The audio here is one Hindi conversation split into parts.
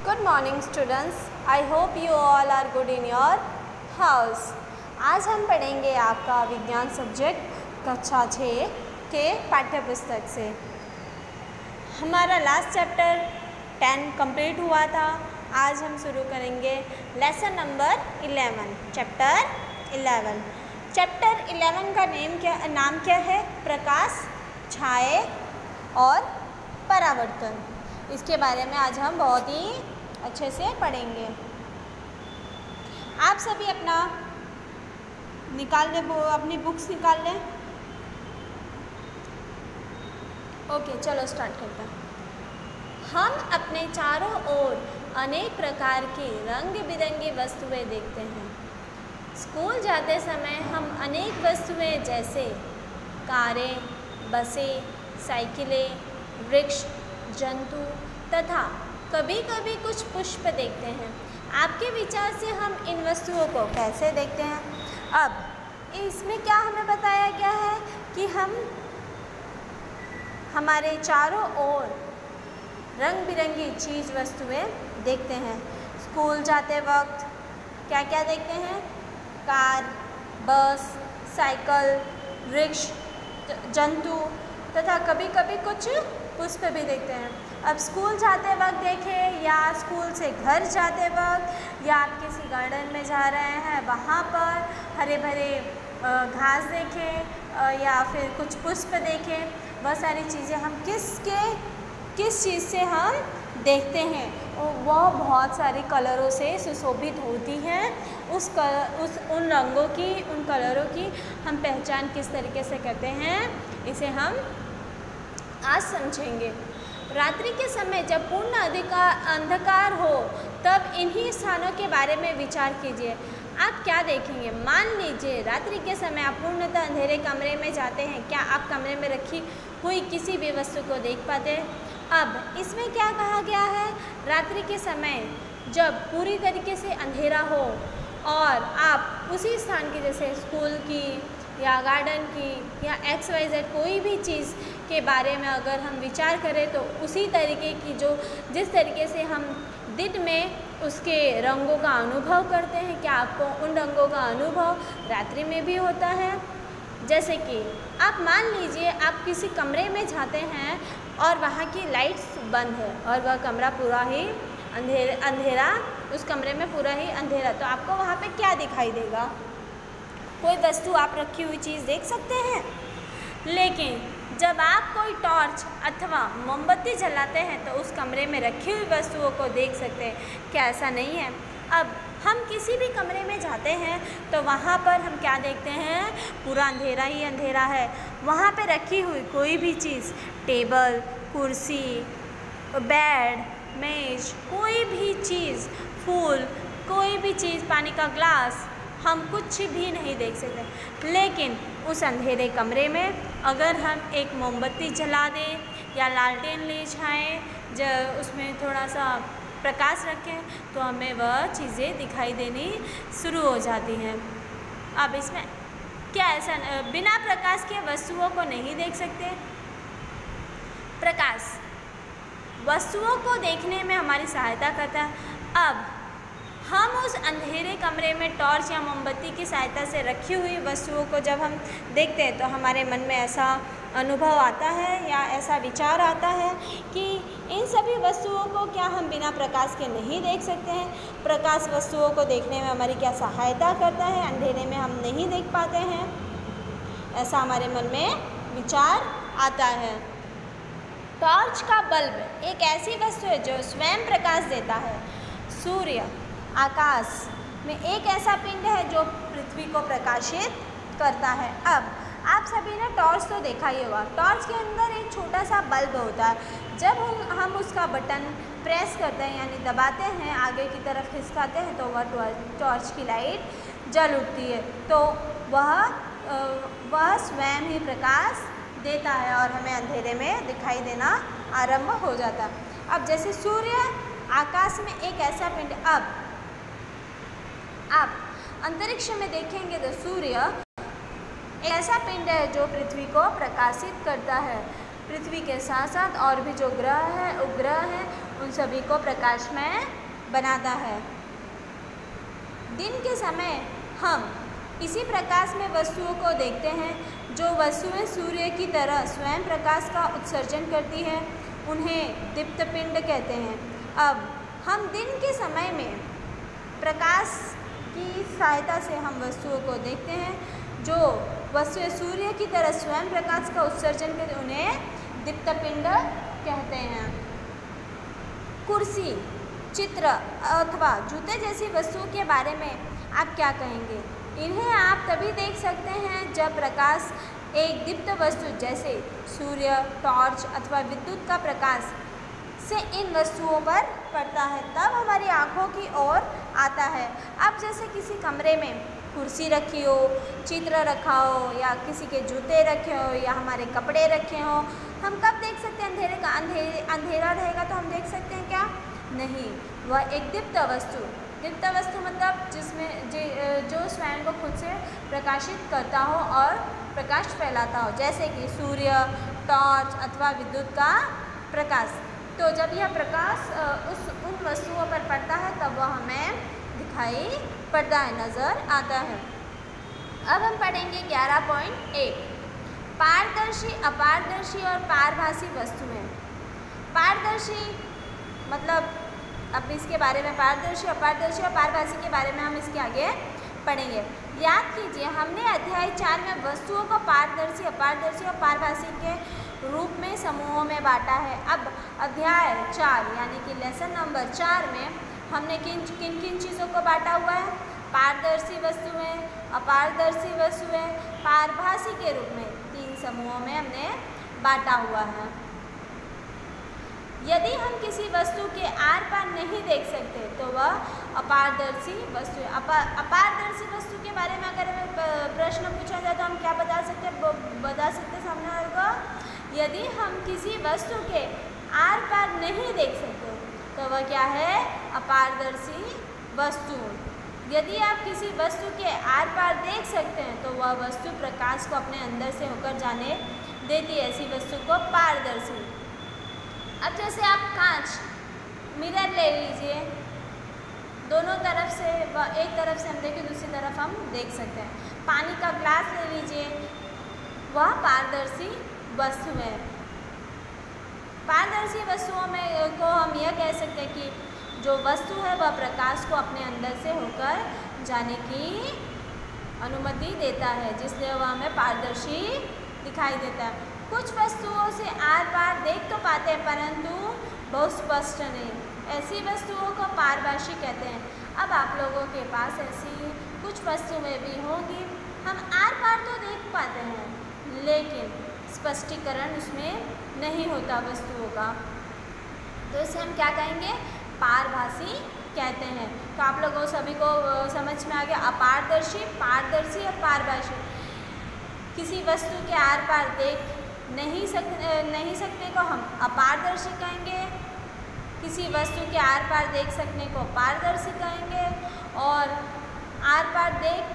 Good morning students. I hope you all are good in your house. आज हम पढ़ेंगे आपका विज्ञान सब्जेक्ट कक्षा 6 के पाठ्य पुस्तक से। हमारा लास्ट चैप्टर 10 कंप्लीट हुआ था। आज हम शुरू करेंगे लेसन नंबर 11 चैप्टर 11। चैप्टर 11 का नाम क्या है? प्रकाश, छाए और परावर्तन। इसके बारे में आज हम बहुत ही अच्छे से पढ़ेंगे। आप सभी अपनी बुक्स निकाल लें। ओके, चलो स्टार्ट करते हैं। हम अपने चारों ओर अनेक प्रकार की रंग बिरंगी वस्तुएं देखते हैं। स्कूल जाते समय हम अनेक वस्तुएं जैसे कारें, बसें, साइकिलें, वृक्ष, जंतु तथा कभी कभी कुछ पुष्प देखते हैं। आपके विचार से हम इन वस्तुओं को कैसे देखते हैं? अब इसमें क्या हमें बताया गया है कि हम हमारे चारों ओर रंग बिरंगी चीज़ वस्तुएं देखते हैं। स्कूल जाते वक्त क्या क्या देखते हैं? कार, बस, साइकिल, वृक्ष, जंतु तथा कभी कभी कुछ पुष्प भी देखते हैं। अब स्कूल जाते वक्त देखें या स्कूल से घर जाते वक्त या आप किसी गार्डन में जा रहे हैं वहाँ पर हरे भरे घास देखें या फिर कुछ पुष्प देखें, वह सारी चीज़ें हम किस चीज़ से हम देखते हैं? वह बहुत सारे कलरों से सुशोभित होती हैं। उन रंगों की, उन कलरों की हम पहचान किस तरीके से करते हैं, इसे हम आज समझेंगे। रात्रि के समय जब पूर्ण अंधकार हो तब इन्हीं स्थानों के बारे में विचार कीजिए। आप क्या देखेंगे? मान लीजिए रात्रि के समय आप पूर्णतः अंधेरे कमरे में जाते हैं। क्या आप कमरे में रखी हुई किसी भी वस्तु को देख पाते हैं? अब इसमें क्या कहा गया है? रात्रि के समय जब पूरी तरीके से अंधेरा हो और आप उसी स्थान की, जैसे स्कूल की या गार्डन की या XYZ कोई भी चीज़ के बारे में अगर हम विचार करें तो उसी तरीके की जिस तरीके से हम दिन में उसके रंगों का अनुभव करते हैं, क्या आपको उन रंगों का अनुभव रात्रि में भी होता है? जैसे कि आप मान लीजिए आप किसी कमरे में जाते हैं और वहाँ की लाइट्स बंद है और वह कमरा पूरा ही अंधेरा, उस कमरे में पूरा ही अंधेरा, तो आपको वहाँ पे क्या दिखाई देगा? कोई वस्तु आप रखी हुई चीज़ देख सकते हैं। लेकिन जब आप कोई टॉर्च अथवा मोमबत्ती जलाते हैं तो उस कमरे में रखी हुई वस्तुओं को देख सकते हैं। क्या ऐसा नहीं है? अब हम किसी भी कमरे में जाते हैं तो वहाँ पर हम क्या देखते हैं? पूरा अंधेरा ही अंधेरा है। वहाँ पे रखी हुई कोई भी चीज़, टेबल, कुर्सी, बेड, मेज, कोई भी चीज़, फूल, कोई भी चीज़, पानी का ग्लास, हम कुछ भी नहीं देख सकते। लेकिन उस अंधेरे कमरे में अगर हम एक मोमबत्ती जला दें या लालटेन ले जाएं, उसमें थोड़ा सा प्रकाश रखें तो हमें वह चीज़ें दिखाई देनी शुरू हो जाती हैं। अब इसमें क्या ऐसा बिना प्रकाश के वस्तुओं को नहीं देख सकते? प्रकाश वस्तुओं को देखने में हमारी सहायता करता है। अब हम उस अंधेरे कमरे में टॉर्च या मोमबत्ती की सहायता से रखी हुई वस्तुओं को जब हम देखते हैं तो हमारे मन में ऐसा अनुभव आता है या ऐसा विचार आता है कि इन सभी वस्तुओं को क्या हम बिना प्रकाश के नहीं देख सकते हैं? प्रकाश वस्तुओं को देखने में हमारी क्या सहायता करता है? अंधेरे में हम नहीं देख पाते हैं, ऐसा हमारे मन में विचार आता है। टॉर्च का बल्ब एक ऐसी वस्तु है जो स्वयं प्रकाश देता है। सूर्य आकाश में एक ऐसा पिंड है जो पृथ्वी को प्रकाशित करता है। अब आप सभी ने टॉर्च तो देखा ही होगा। टॉर्च के अंदर एक छोटा सा बल्ब होता है। जब हम उसका बटन प्रेस करते हैं यानी दबाते हैं, आगे की तरफ खिसकाते हैं तो वह टॉर्च की लाइट जल उठती है। तो वह स्वयं ही प्रकाश देता है और हमें अंधेरे में दिखाई देना आरंभ हो जाता है। अब जैसे सूर्य आकाश में एक ऐसा पिंड, अब आप अंतरिक्ष में देखेंगे तो सूर्य एक ऐसा पिंड है जो पृथ्वी को प्रकाशित करता है। पृथ्वी के साथ साथ और भी जो ग्रह हैं, उपग्रह हैं, उन सभी को प्रकाशमय बनाता है। दिन के समय हम इसी प्रकाश में वस्तुओं को देखते हैं। जो वस्तुएं सूर्य की तरह स्वयं प्रकाश का उत्सर्जन करती हैं उन्हें दीप्तपिंड कहते हैं। अब हम दिन के समय में प्रकाश की सहायता से हम वस्तुओं को देखते हैं। जो वस्तुएं सूर्य की तरह स्वयं प्रकाश का उत्सर्जन करते उन्हें दीप्तपिंड कहते हैं। कुर्सी, चित्र अथवा जूते जैसी वस्तुओं के बारे में आप क्या कहेंगे? इन्हें आप तभी देख सकते हैं जब प्रकाश एक दीप्त वस्तु जैसे सूर्य, टॉर्च अथवा विद्युत का प्रकाश से इन वस्तुओं पर पड़ता है, तब हमारी आँखों की ओर आता है। अब जैसे किसी कमरे में कुर्सी रखी हो, चित्र रखा हो या किसी के जूते रखे हो या हमारे कपड़े रखे हो, हम कब देख सकते हैं? अंधेरा रहेगा तो हम देख सकते हैं क्या? नहीं, वह एक दीप्त वस्तु मतलब जिसमें जो स्वयं को खुद से प्रकाशित करता हो और प्रकाश फैलाता हो, जैसे कि सूर्य, टॉर्च अथवा विद्युत का प्रकाश। तो जब यह प्रकाश उन वस्तुओं पर पड़ता है तब वह हमें दिखाई पड़ता है, नज़र आता है। अब हम पढ़ेंगे 11.1 पारदर्शी, अपारदर्शी और पारभासी वस्तुएं। पारदर्शी मतलब अब इसके बारे में पारदर्शी, अपारदर्शी और पारभासी के बारे में हम इसके आगे पढ़ेंगे। याद कीजिए हमने अध्याय 4 में वस्तुओं को पारदर्शी, अपारदर्शी और पारभासी के रूप में समूहों में बांटा है। अब अध्याय 4 यानी कि लेसन नंबर 4 में हमने किन किन चीज़ों को बांटा हुआ है? पारदर्शी वस्तुएं, अपारदर्शी वस्तुएं, पारभासी के रूप में 3 समूहों में हमने बांटा हुआ है। यदि हम किसी वस्तु के आर पार नहीं देख सकते तो वह अपारदर्शी वस्तु है। अपारदर्शी वस्तु के बारे में अगर हमें प्रश्न पूछा जाए तो हम क्या बता सकते सामने वाले को? यदि हम किसी वस्तु के आर पार नहीं देख सकते तो वह क्या है? अपारदर्शी वस्तु। यदि आप किसी वस्तु के आर पार देख सकते हैं तो वह वस्तु प्रकाश को अपने अंदर से होकर जाने देती है, ऐसी वस्तु को पारदर्शी। अब जैसे आप कांच, मिरर ले लीजिए, दोनों तरफ से एक तरफ से हम देखें दूसरी तरफ हम देख सकते हैं। पानी का ग्लास ले लीजिए, वह पारदर्शी वस्तु है। पारदर्शी वस्तुओं में को हम यह कह सकते हैं कि जो वस्तु है वह प्रकाश को अपने अंदर से होकर जाने की अनुमति देता है, जिसलिए वह हमें पारदर्शी दिखाई देता है। कुछ वस्तुओं से आर पार देख तो पाते हैं परंतु बहुत स्पष्ट नहीं, ऐसी वस्तुओं को पारभासी कहते हैं। अब आप लोगों के पास ऐसी कुछ वस्तुएं भी होंगी, हम आर पार तो देख पाते हैं लेकिन स्पष्टीकरण उसमें नहीं होता वस्तुओं का, तो इसे हम क्या कहेंगे? पारभासी कहते हैं। तो आप लोगों सभी को समझ में आ गया अपारदर्शी, पारदर्शी और पारभासी। किसी वस्तु के आर पार देख नहीं सकने को हम अपारदर्शी कहेंगे, किसी वस्तु के आर पार देख सकने को पारदर्शी कहेंगे, और आर पार देख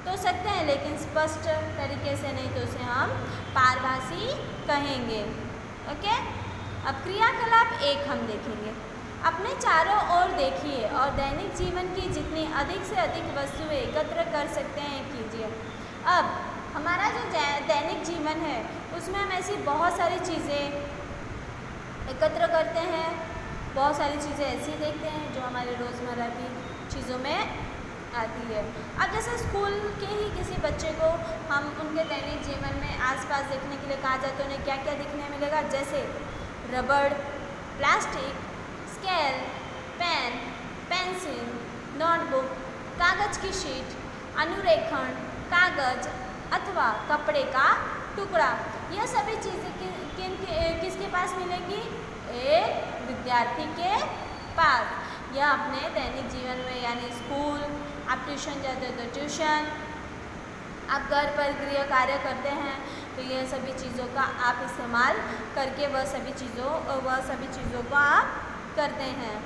तो सकते हैं लेकिन स्पष्ट तरीके से नहीं तो उसे हम पारभासी कहेंगे। ओके, अब क्रियाकलाप 1 हम देखेंगे। अपने चारों ओर देखिए और दैनिक जीवन की जितनी अधिक से अधिक वस्तुएं एकत्र कर सकते हैं कीजिए। अब हमारा जो दैनिक जीवन है उसमें हम ऐसी बहुत सारी चीज़ें एकत्र करते हैं, बहुत सारी चीज़ें ऐसी देखते हैं जो हमारे रोज़मर्रा की चीज़ों में आती है। अब जैसे स्कूल के ही किसी बच्चे को हम उनके दैनिक जीवन में आसपास देखने के लिए कहा जाए तो उन्हें क्या क्या दिखने मिलेगा? जैसे रबड़, plastic, scale, pen, pencil, notebook, कागज़ की शीट, अनुरेखण, कागज़ अथवा कपड़े का टुकड़ा। यह सभी चीज़ें किसके पास मिलेंगी? एक विद्यार्थी के पास। यह अपने दैनिक जीवन में यानी स्कूल, आप ट्यूशन जाते हो तो ट्यूशन, आप घर पर गृह कार्य करते हैं तो यह सभी चीज़ों का आप इस्तेमाल करके वह सभी चीज़ों को आप करते हैं।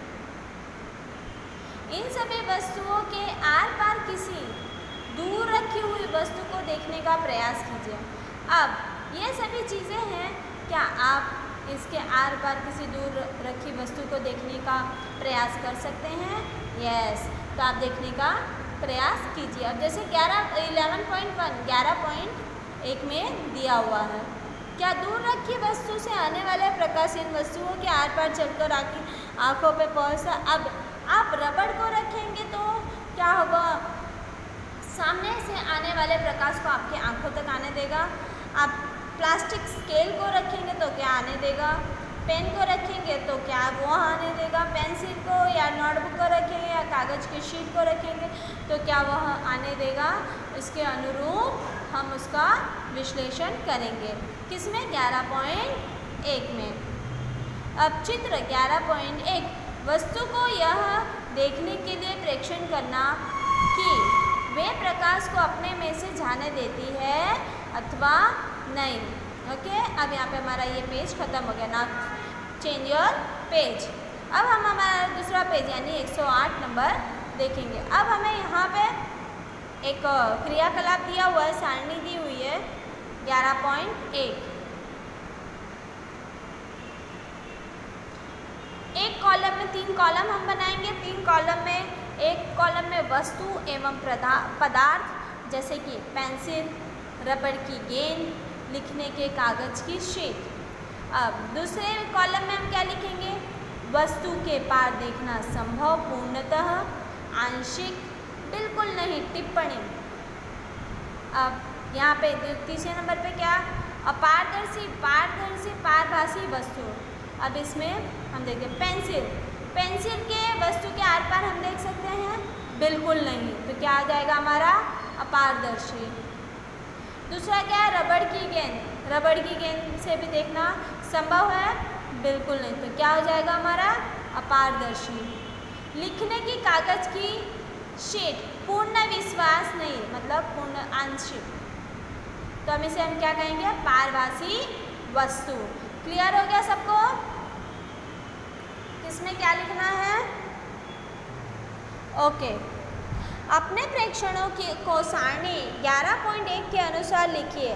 इन सभी वस्तुओं के आर पार किसी दूर रखी हुई वस्तु को देखने का प्रयास कीजिए। अब ये सभी चीज़ें हैं, क्या आप इसके आर पार किसी दूर रखी वस्तु को देखने का प्रयास कर सकते हैं? यस, तो आप देखने का प्रयास कीजिए। अब जैसे 11.1 में दिया हुआ है, क्या दूर रखी वस्तु से आने वाले प्रकाश इन वस्तुओं के आर पार चलकर आँखों पे पहुँचता। अब आप रबड़ को रखेंगे तो क्या होगा? सामने से आने वाले प्रकाश को आपकी आँखों तक आने देगा। आप प्लास्टिक स्केल को रखेंगे तो क्या आने देगा? पेन को रखेंगे तो क्या वो आने देगा? पेंसिल को या नोटबुक को रखेंगे या कागज़ की शीट को रखेंगे तो क्या वह आने देगा? इसके अनुरूप हम उसका विश्लेषण करेंगे। किसमें? 11.1 में। अब चित्र 11.1, वस्तु को यह देखने के लिए प्रेक्षण करना कि वे प्रकाश को अपने में से जाने देती है अथवा नहीं। ओके, अब यहाँ पे हमारा ये पेज ख़त्म हो गया ना। Change your page. अब हम हमारा दूसरा पेज यानी 108 नंबर देखेंगे। अब हमें यहाँ पे एक क्रियाकलाप दिया हुआ है, सारणी दी हुई है 11.1। एक कॉलम में 3 कॉलम हम बनाएंगे। 3 कॉलम में, एक कॉलम में वस्तु एवं पदार्थ जैसे कि पेंसिल, रबड़ की गेंद, लिखने के कागज़ की शीट। अब दूसरे कॉलम में हम क्या लिखेंगे? वस्तु के पार देखना संभव, पूर्णतः, आंशिक, बिल्कुल नहीं, टिप्पणी। अब यहाँ पे तीसरे नंबर पे क्या? अपारदर्शी, पारदर्शी, पारभासी वस्तु। अब इसमें हम देखते हैं पेंसिल। पेंसिल के वस्तु के आर पार हम देख सकते हैं? बिल्कुल नहीं, तो क्या आ जाएगा हमारा? अपारदर्शी। दूसरा क्या है? रबड़ की गेंद। रबड़ की गेंद से भी देखना संभव है? बिल्कुल नहीं, तो क्या हो जाएगा हमारा? अपारदर्शी। लिखने की कागज़ की शीट, पूर्ण विश्वास नहीं, मतलब पूर्ण आंशिक, तो हम इसे क्या कहेंगे? पारभासी वस्तु। क्लियर हो गया सबको? इसमें क्या लिखना है? ओके, अपने प्रेक्षणों को सारणी 11.1 के अनुसार लिखिए।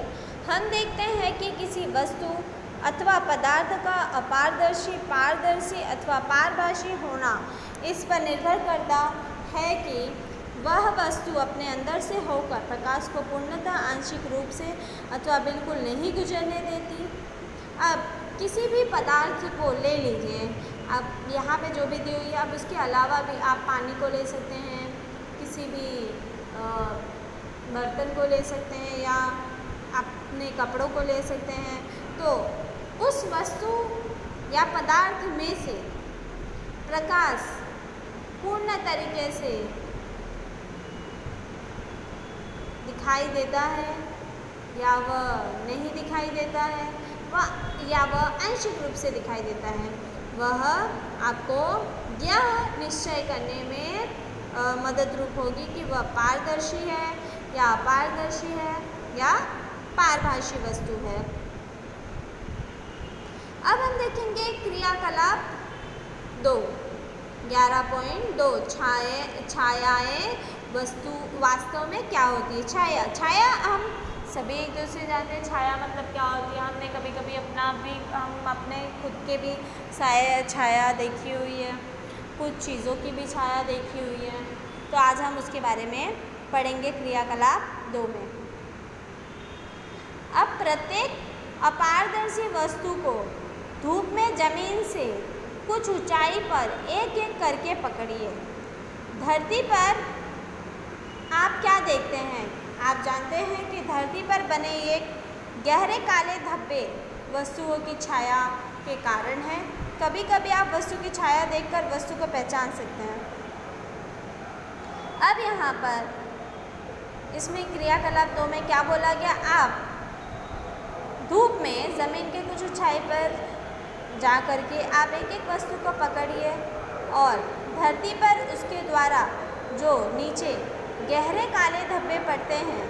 हम देखते हैं कि किसी वस्तु अथवा पदार्थ का अपारदर्शी, पारदर्शी अथवा पारभासी होना इस पर निर्भर करता है कि वह वस्तु अपने अंदर से होकर प्रकाश को पूर्णतः आंशिक रूप से अथवा बिल्कुल नहीं गुजरने देती। अब किसी भी पदार्थ को ले लीजिए। अब यहाँ पे जो भी दी हुई है, अब उसके अलावा भी आप पानी को ले सकते हैं, किसी भी बर्तन को ले सकते हैं या अपने कपड़ों को ले सकते हैं। तो उस वस्तु या पदार्थ में से प्रकाश पूर्ण तरीके से दिखाई देता है या वह नहीं दिखाई देता है, या वह आंशिक रूप से दिखाई देता है, वह आपको यह निश्चय करने में मदद रूप होगी कि वह पारदर्शी है या अपारदर्शी है या पारभासी वस्तु है। अब हम देखेंगे क्रियाकलाप 2 11.2 छायाएं वस्तु वास्तव में क्या होती है? छाया हम सभी एक दूसरे जानते हैं। छाया मतलब क्या होती है? हमने कभी कभी हम अपने खुद के भी छाया देखी हुई है, कुछ चीज़ों की भी छाया देखी हुई है। तो आज हम उसके बारे में पढ़ेंगे क्रियाकलाप 2 में। अब प्रत्येक अपारदर्शी वस्तु को धूप में जमीन से कुछ ऊंचाई पर एक एक करके पकड़िए। धरती पर आप क्या देखते हैं? आप जानते हैं कि धरती पर बने एक गहरे काले धब्बे वस्तुओं की छाया के कारण है। कभी कभी आप वस्तु की छाया देखकर वस्तु को पहचान सकते हैं। अब यहाँ पर इसमें क्रियाकलाप 2 में क्या बोला गया? आप धूप में ज़मीन के कुछ ऊंचाई पर जा कर के आप एक एक वस्तु को पकड़िए और धरती पर उसके द्वारा जो नीचे गहरे काले धब्बे पड़ते हैं,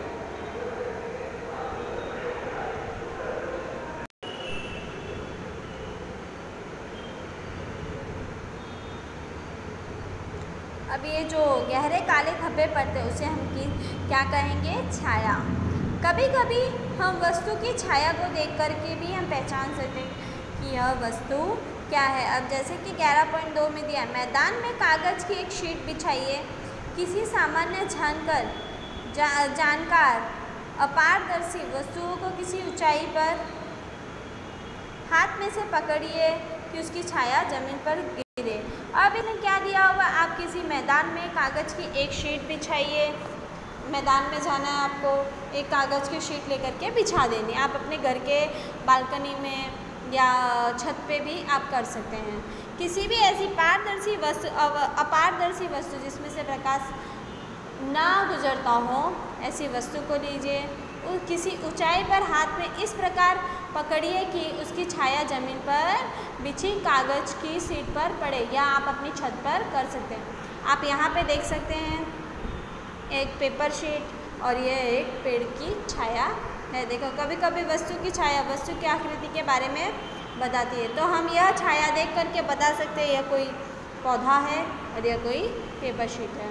अब ये जो गहरे काले धब्बे पड़ते हैं उसे हम क्या कहेंगे? छाया। कभी कभी हम वस्तु की छाया को देख कर के भी हम पहचान सकते हैं कि यह वस्तु क्या है। अब जैसे कि 11.2 में दिया, मैदान में कागज़ की एक शीट बिछाइए। किसी सामान्य जानकार अपारदर्शी वस्तुओं को किसी ऊंचाई पर हाथ में से पकड़िए कि उसकी छाया जमीन पर गिरे। अब इन्हें क्या दिया हुआ, आप किसी मैदान में कागज़ की एक शीट बिछाइए। मैदान में जाना है आपको, एक कागज़ की शीट लेकर के बिछा देनी। आप अपने घर के बालकनी में या छत पे भी आप कर सकते हैं। किसी भी ऐसी अपारदर्शी वस्तु जिसमें से प्रकाश ना गुजरता हो, ऐसी वस्तु को लीजिए। किसी ऊंचाई पर हाथ में इस प्रकार पकड़िए कि उसकी छाया ज़मीन पर बिछी कागज़ की शीट पर पड़े, या आप अपनी छत पर कर सकते हैं। आप यहाँ पे देख सकते हैं एक पेपर शीट और ये एक पेड़ की छाया है। देखो, कभी कभी वस्तु की छाया वस्तु की आकृति के बारे में बताती है। तो हम यह छाया देख करके बता सकते हैं यह कोई पौधा है और यह कोई पेपर शीट है।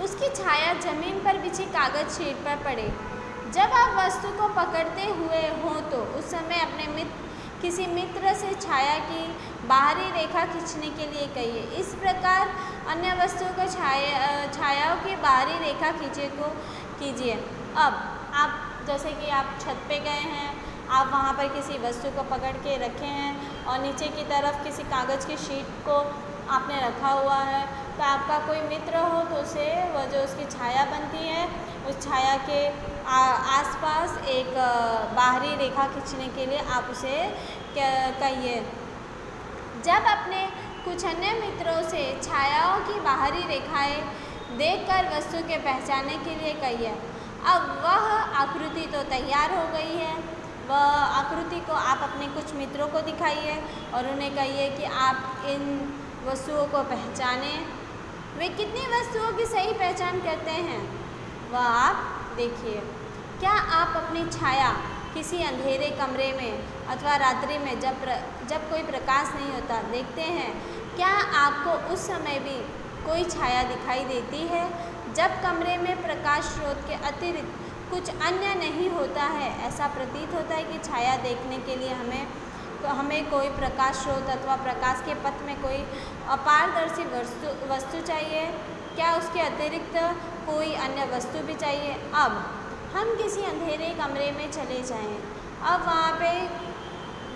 उसकी छाया जमीन पर बिछी कागज शीट पर पड़े। जब आप वस्तु को पकड़ते हुए हों तो उस समय अपने किसी मित्र से छाया की बाहरी रेखा खींचने के लिए कहिए। इस प्रकार अन्य वस्तुओं को छायाओं की बाहरी रेखा खींचे को कीजिए। अब आप जैसे कि आप छत पे गए हैं, आप वहाँ पर किसी वस्तु को पकड़ के रखे हैं और नीचे की तरफ किसी कागज़ की शीट को आपने रखा हुआ है, तो आपका कोई मित्र हो तो उसे वह जो उसकी छाया बनती है, उस छाया के आसपास एक बाहरी रेखा खींचने के लिए आप उसे कहिए। जब अपने कुछ अन्य मित्रों से छायाओं की बाहरी रेखाएं देखकर वस्तु के पहचानने के लिए कहिए। अब वह आकृति तो तैयार हो गई है, वह आकृति को आप अपने कुछ मित्रों को दिखाइए और उन्हें कहिए कि आप इन वस्तुओं को पहचानें। वे कितनी वस्तुओं की सही पहचान करते हैं वह आप देखिए। क्या आप अपनी छाया किसी अंधेरे कमरे में अथवा रात्रि में जब कोई प्रकाश नहीं होता देखते हैं, क्या आपको उस समय भी कोई छाया दिखाई देती है? जब कमरे में प्रकाश स्रोत के अतिरिक्त कुछ अन्य नहीं होता है, ऐसा प्रतीत होता है कि छाया देखने के लिए हमें कोई प्रकाश स्रोत अथवा प्रकाश के पथ में कोई अपारदर्शी वस्तु चाहिए। क्या उसके अतिरिक्त कोई अन्य वस्तु भी चाहिए? अब हम किसी अंधेरे कमरे में चले जाएं। अब वहाँ पे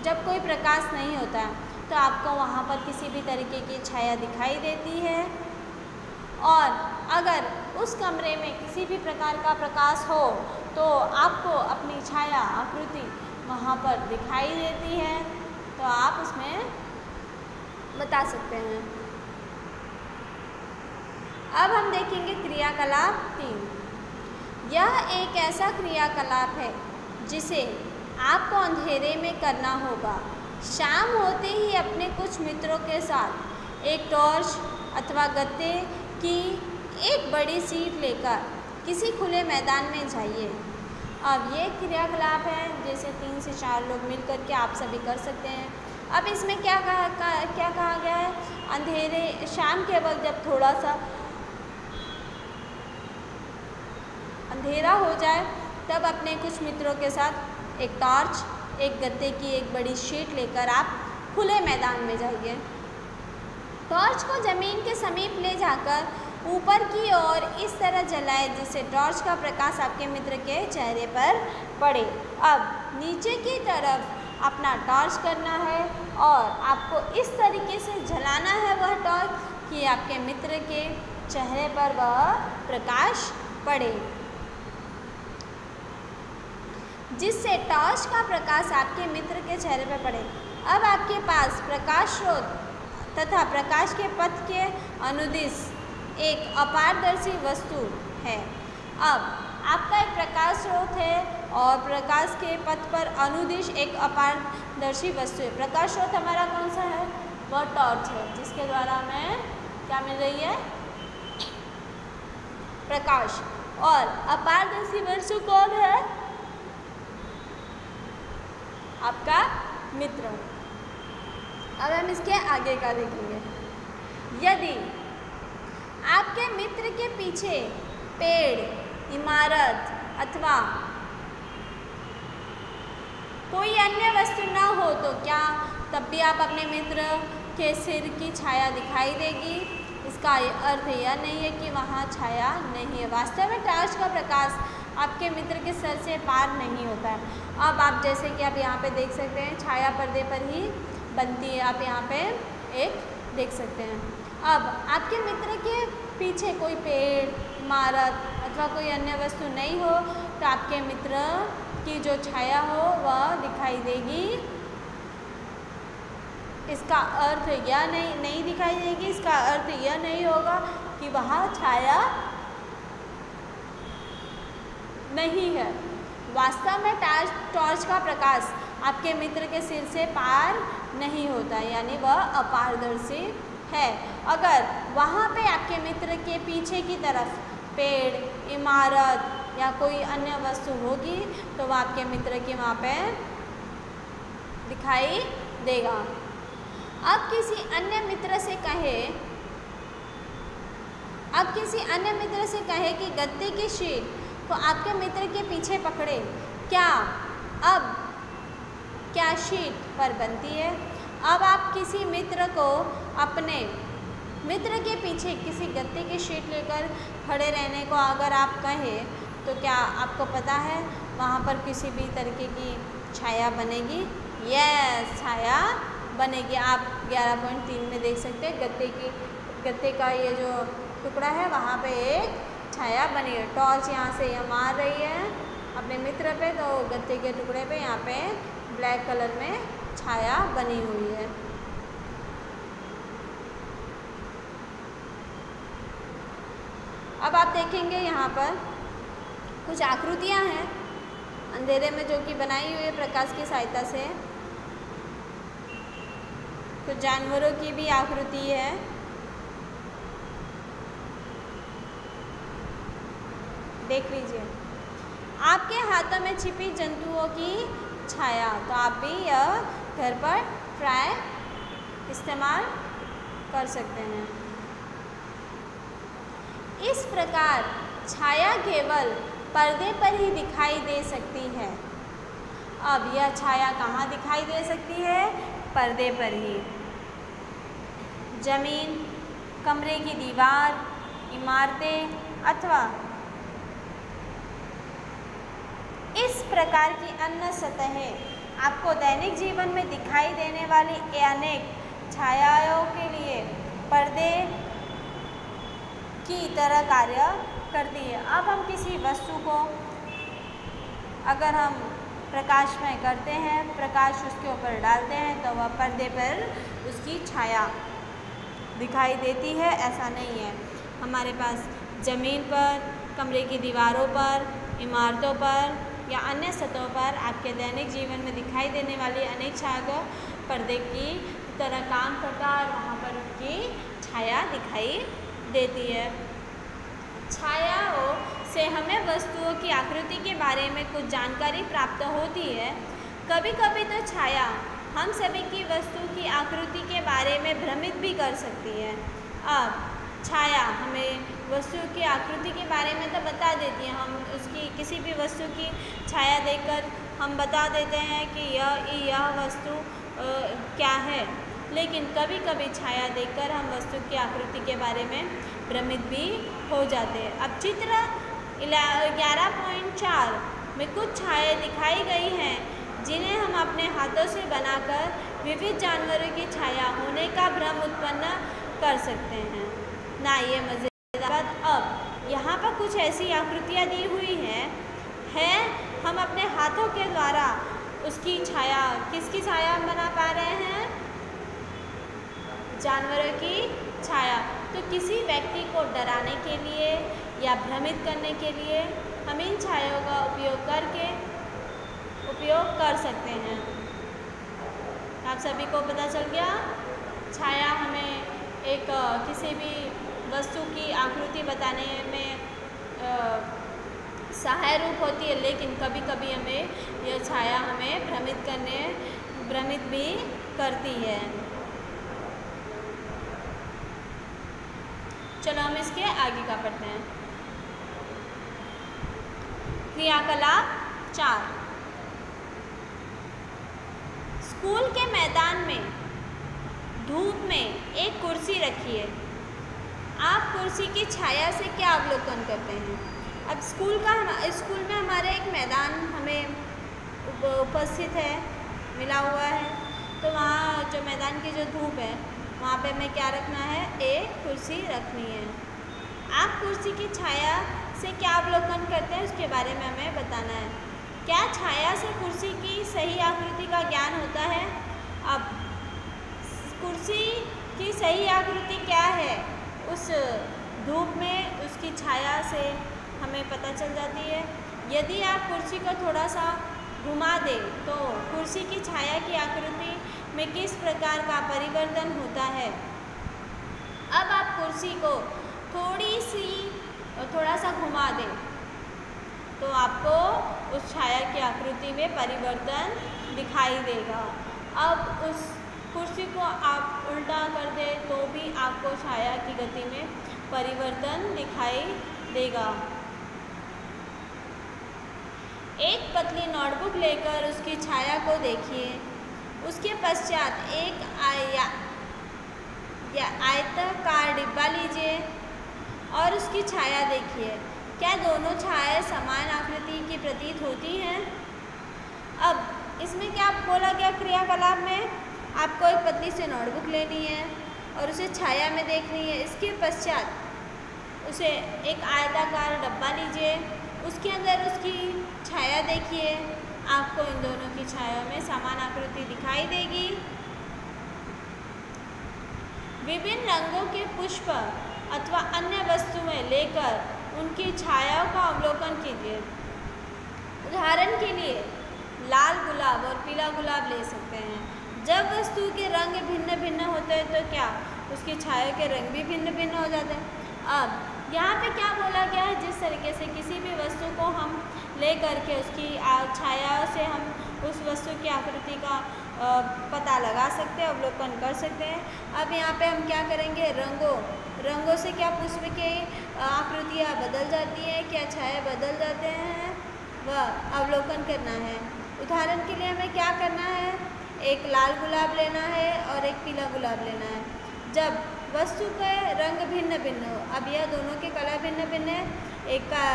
जब कोई प्रकाश नहीं होता तो आपको वहाँ पर किसी भी तरीके की छाया दिखाई देती है, और अगर उस कमरे में किसी भी प्रकार का प्रकाश हो तो आपको अपनी छाया आकृति वहाँ पर दिखाई देती है, तो आप उसमें बता सकते हैं। अब हम देखेंगे क्रियाकलाप 3। यह एक ऐसा क्रियाकलाप है जिसे आपको अंधेरे में करना होगा। शाम होते ही अपने कुछ मित्रों के साथ एक टॉर्च अथवा गत्ते की एक बड़ी शीट लेकर किसी खुले मैदान में जाइए। अब ये क्रियाकलाप है जैसे 3 से 4 लोग मिल कर के आप सभी कर सकते हैं। अब इसमें क्या कहा गया है, अंधेरे शाम के वक्त जब थोड़ा सा अंधेरा हो जाए तब अपने कुछ मित्रों के साथ एक टॉर्च, एक गत्ते की एक बड़ी शीट लेकर आप खुले मैदान में जाइए। टॉर्च को ज़मीन के समीप ले जाकर ऊपर की ओर इस तरह जलाए जिससे टॉर्च का प्रकाश आपके मित्र के चेहरे पर पड़े। अब नीचे की तरफ अपना टॉर्च करना है और आपको इस तरीके से जलाना है वह टॉर्च कि आपके मित्र के चेहरे पर वह प्रकाश पड़े, जिससे टॉर्च का प्रकाश आपके मित्र के चेहरे पर पड़े। अब आपके पास प्रकाश स्रोत तथा प्रकाश के पथ के अनुदिश एक अपारदर्शी वस्तु है। अब आपका एक प्रकाश स्रोत है और प्रकाश के पथ पर अनुदिश एक अपारदर्शी वस्तु है। प्रकाश स्रोत हमारा कौन सा है? वह टॉर्च है जिसके द्वारा हमें क्या मिल रही है? प्रकाश। और अपारदर्शी वस्तु कौन है? आपका मित्र। अब हम इसके आगे का देखेंगे। यदि आपके मित्र के पीछे पेड़, इमारत अथवा कोई अन्य वस्तु ना हो तो क्या तब भी आप अपने मित्र के सिर की छाया दिखाई देगी। इसका अर्थ यह नहीं है कि वहाँ छाया नहीं है। वास्तव में टॉर्च का प्रकाश आपके मित्र के सर से पार नहीं होता है। अब आप जैसे कि आप यहाँ पे देख सकते हैं छाया पर्दे पर ही बनती है, आप यहाँ पे एक देख सकते हैं। अब आपके मित्र के पीछे कोई पेड़, इमारत अथवा कोई अन्य वस्तु नहीं हो तो आपके मित्र की जो छाया हो वह दिखाई देगी। इसका अर्थ यह नहीं दिखाई देगी, इसका अर्थ यह नहीं होगा कि वहाँ छाया नहीं है। वास्तव में टॉर्च का प्रकाश आपके मित्र के सिर से पार नहीं होता, यानी वह अपारदर्शी है। अगर वहाँ पे आपके मित्र के पीछे की तरफ पेड़, इमारत या कोई अन्य वस्तु होगी तो वह आपके मित्र के वहाँ पे दिखाई देगा। अब किसी अन्य मित्र से कहे कि गत्ते की शीट तो आपके मित्र के पीछे पकड़े, क्या शीट पर बनती है। अब आप किसी मित्र को अपने मित्र के पीछे किसी गत्ते की शीट लेकर खड़े रहने को अगर आप कहें तो क्या आपको पता है वहाँ पर किसी भी तरीके की छाया बनेगी? यस, छाया बनेगी। आप 11.3 में देख सकते हैं गत्ते का ये जो टुकड़ा है वहाँ पे एक छाया बनी है। टॉर्च यहाँ से यह मार रही है अपने मित्र पे, तो गत्ते के टुकड़े पे यहाँ पे ब्लैक कलर में छाया बनी हुई है। अब आप देखेंगे यहाँ पर कुछ आकृतियाँ हैं अंधेरे में जो कि बनाई हुई है प्रकाश की सहायता से। कुछ जानवरों की भी आकृति है। देख लीजिए, आपके हाथों में छिपी जंतुओं की छाया, तो आप भी यह घर पर ट्राई इस्तेमाल कर सकते हैं। इस प्रकार छाया केवल पर्दे पर ही दिखाई दे सकती है। अब यह छाया कहाँ दिखाई दे सकती है? पर्दे पर ही। जमीन, कमरे की दीवार, इमारतें अथवा इस प्रकार की अन्य सतहें आपको दैनिक जीवन में दिखाई देने वाली अनेक छायाओं के लिए पर्दे की तरह कार्य करती है। अब हम किसी वस्तु को अगर हम प्रकाशमय करते हैं, प्रकाश उसके ऊपर डालते हैं तो वह पर्दे पर उसकी छाया दिखाई देती है। ऐसा नहीं है, हमारे पास ज़मीन पर, कमरे की दीवारों पर, इमारतों पर या अन्य सतहों पर आपके दैनिक जीवन में दिखाई देने वाली अनेक छाया पर्दे की तरह काम करता है और वहाँ पर उनकी छाया दिखाई देती है। छायाओं से हमें वस्तुओं की आकृति के बारे में कुछ जानकारी प्राप्त होती है। कभी कभी तो छाया हम सभी की वस्तु की आकृति के बारे में भ्रमित भी कर सकती है। अब छाया हमें वस्तु की आकृति के बारे में तो बता देती है, हम उसकी किसी भी वस्तु की छाया देखकर हम बता देते हैं कि यह वस्तु क्या है, लेकिन कभी कभी छाया देखकर हम वस्तु की आकृति के बारे में भ्रमित भी हो जाते हैं। अब चित्र 11.4 में कुछ छाया दिखाई गई हैं जिन्हें हम अपने हाथों से बनाकर विविध जानवरों की छाया होने का भ्रम उत्पन्न कर सकते हैं ना। ये मज़ेदार। अब यहाँ पर कुछ ऐसी आकृतियाँ दी हुई हैं हम अपने हाथों के द्वारा उसकी छाया, किसकी छाया बना पा रहे हैं? जानवरों की छाया। तो किसी व्यक्ति को डराने के लिए या भ्रमित करने के लिए हम इन छायाओं का उपयोग कर सकते हैं। आप सभी को पता चल गया, छाया हमें एक किसी भी वस्तु की आकृति बताने में सहायक रूप होती है, लेकिन कभी कभी हमें यह छाया हमें भ्रमित भी करती है। चलो हम इसके आगे का पढ़ते हैं। क्रियाकलाप 4। स्कूल के मैदान में धूप में एक कुर्सी रखी है। आप कुर्सी की छाया से क्या अवलोकन करते हैं? अब स्कूल में हमारे एक मैदान हमें उपस्थित है, मिला हुआ है, तो वहाँ जो मैदान की जो धूप है वहाँ पे हमें क्या रखना है? एक कुर्सी रखनी है। आप कुर्सी की छाया से क्या अवलोकन करते हैं उसके बारे में हमें बताना है। क्या छाया से कुर्सी की सही आकृति का ज्ञान होता है? अब कुर्सी की सही आकृति क्या है उस धूप में उसकी छाया से हमें पता चल जाती है। यदि आप कुर्सी को थोड़ा सा घुमा दें तो कुर्सी की छाया की आकृति में किस प्रकार का परिवर्तन होता है। अब आप कुर्सी को थोड़ा सा घुमा दें तो आपको उस छाया की आकृति में परिवर्तन दिखाई देगा। अब उस कुर्सी को आप उल्टा कर दें तो भी आपको छाया की गति में परिवर्तन दिखाई देगा। एक पतली नोटबुक लेकर उसकी छाया को देखिए। उसके पश्चात एक आयताकार डिब्बा लीजिए और उसकी छाया देखिए। क्या दोनों छायाएं समान आकृति की प्रतीत होती हैं? अब इसमें क्या बोला गया क्रियाकलाप में? आपको एक पतली सी नोटबुक लेनी है और उसे छाया में देखनी है। इसके पश्चात उसे एक आयताकार डब्बा लीजिए, उसके अंदर उसकी छाया देखिए। आपको इन दोनों की छाया में समान आकृति दिखाई देगी। विभिन्न रंगों के पुष्प अथवा अन्य वस्तुएं लेकर उनकी छायाओं का अवलोकन कीजिए। उदाहरण के लिए लाल गुलाब और पीला गुलाब ले सकते हैं। जब वस्तु के रंग भिन्न भिन्न होते हैं तो क्या उसकी छाया के रंग भी भिन्न भिन्न हो जाते हैं। अब यहाँ पे क्या बोला गया है? जिस तरीके से किसी भी वस्तु को हम ले करके उसकी छाया से हम उस वस्तु की आकृति का पता लगा सकते हैं, अवलोकन कर सकते हैं। अब यहाँ पे हम क्या करेंगे? रंगों से क्या पुष्प की आकृतियाँ बदल जाती हैं, क्या छाया बदल जाते हैं, वह अवलोकन करना है। उदाहरण के लिए हमें क्या करना है? एक लाल गुलाब लेना है और एक पीला गुलाब लेना है। जब वस्तु के रंग भिन्न भिन्न हो, अब यह दोनों के कलर भिन्न भिन्न है, एक का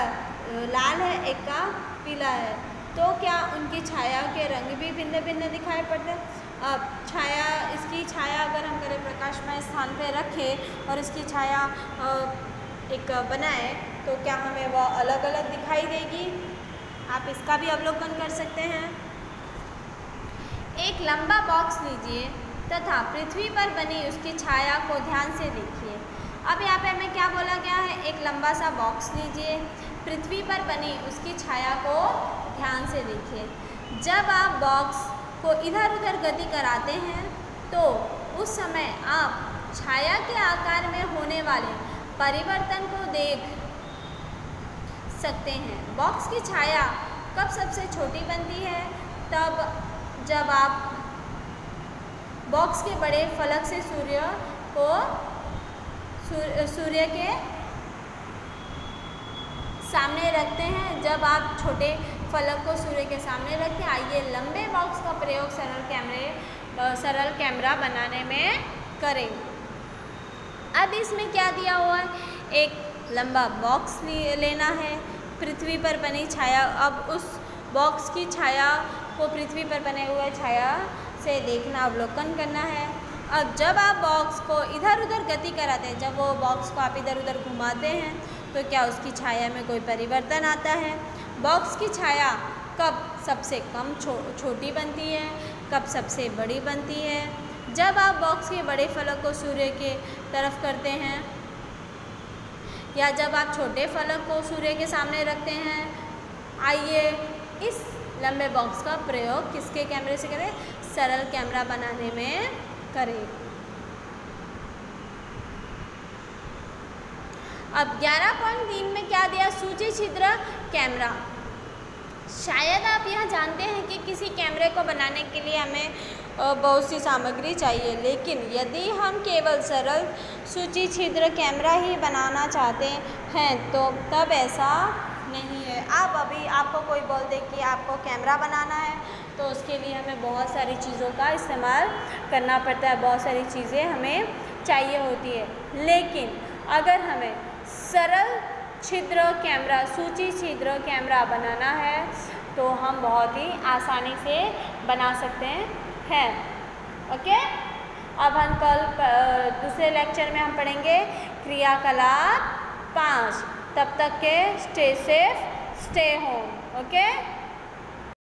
लाल है एक का पीला है, तो क्या उनकी छाया के रंग भी भिन्न भिन्न दिखाई पड़ते हैं। अब इसकी छाया अगर हम करें प्रकाशमय स्थान पे रखें और इसकी छाया एक बनाए तो क्या हमें वह अलग अलग दिखाई देगी। आप इसका भी अवलोकन कर सकते हैं। एक लंबा बॉक्स लीजिए तथा पृथ्वी पर बनी उसकी छाया को ध्यान से देखिए। अब यहाँ पे हमें क्या बोला गया है? एक लंबा सा बॉक्स लीजिए, पृथ्वी पर बनी उसकी छाया को ध्यान से देखिए। जब आप बॉक्स को इधर उधर गति कराते हैं तो उस समय आप छाया के आकार में होने वाले परिवर्तन को देख सकते हैं। बॉक्स की छाया कब सबसे छोटी बनती है? तब जब आप बॉक्स के बड़े फलक से सूर्य के सामने रखते हैं। जब आप छोटे फलक को सूर्य के सामने रखते हैं। आइए लंबे बॉक्स का प्रयोग सरल कैमरा बनाने में करें। अब इसमें क्या दिया हुआ है? एक लंबा बॉक्स लेना है, पृथ्वी पर बनी छाया। अब उस बॉक्स की छाया को पृथ्वी पर बने हुए छाया से देखना, अवलोकन करना है। अब जब आप बॉक्स को इधर उधर गति कराते हैं, जब वो बॉक्स को आप इधर उधर घुमाते हैं तो क्या उसकी छाया में कोई परिवर्तन आता है? बॉक्स की छाया कब सबसे कम छोटी बनती है, कब सबसे बड़ी बनती है? जब आप बॉक्स के बड़े फलक को सूर्य के तरफ करते हैं या जब आप छोटे फलक को सूर्य के सामने रखते हैं। आइए इस लंबे बॉक्स का प्रयोग किसके कैमरे से करें? सरल कैमरा बनाने में करें। अब 11.3 में क्या दिया? सूची छिद्र कैमरा। शायद आप यह जानते हैं कि किसी कैमरे को बनाने के लिए हमें बहुत सी सामग्री चाहिए, लेकिन यदि हम केवल सरल सूची छिद्र कैमरा ही बनाना चाहते हैं तो तब ऐसा नहीं है। आप अभी आपको कोई बोल दे कि आपको कैमरा बनाना है तो उसके लिए हमें बहुत सारी चीज़ों का इस्तेमाल करना पड़ता है, बहुत सारी चीज़ें हमें चाहिए होती है। लेकिन अगर हमें सरल छिद्र कैमरा, सूची छिद्र कैमरा बनाना है तो हम बहुत ही आसानी से बना सकते हैं। ओके, अब हम कल दूसरे लेक्चर में हम पढ़ेंगे क्रियाकलाप 5। तब तक के stay safe, stay home. Okay.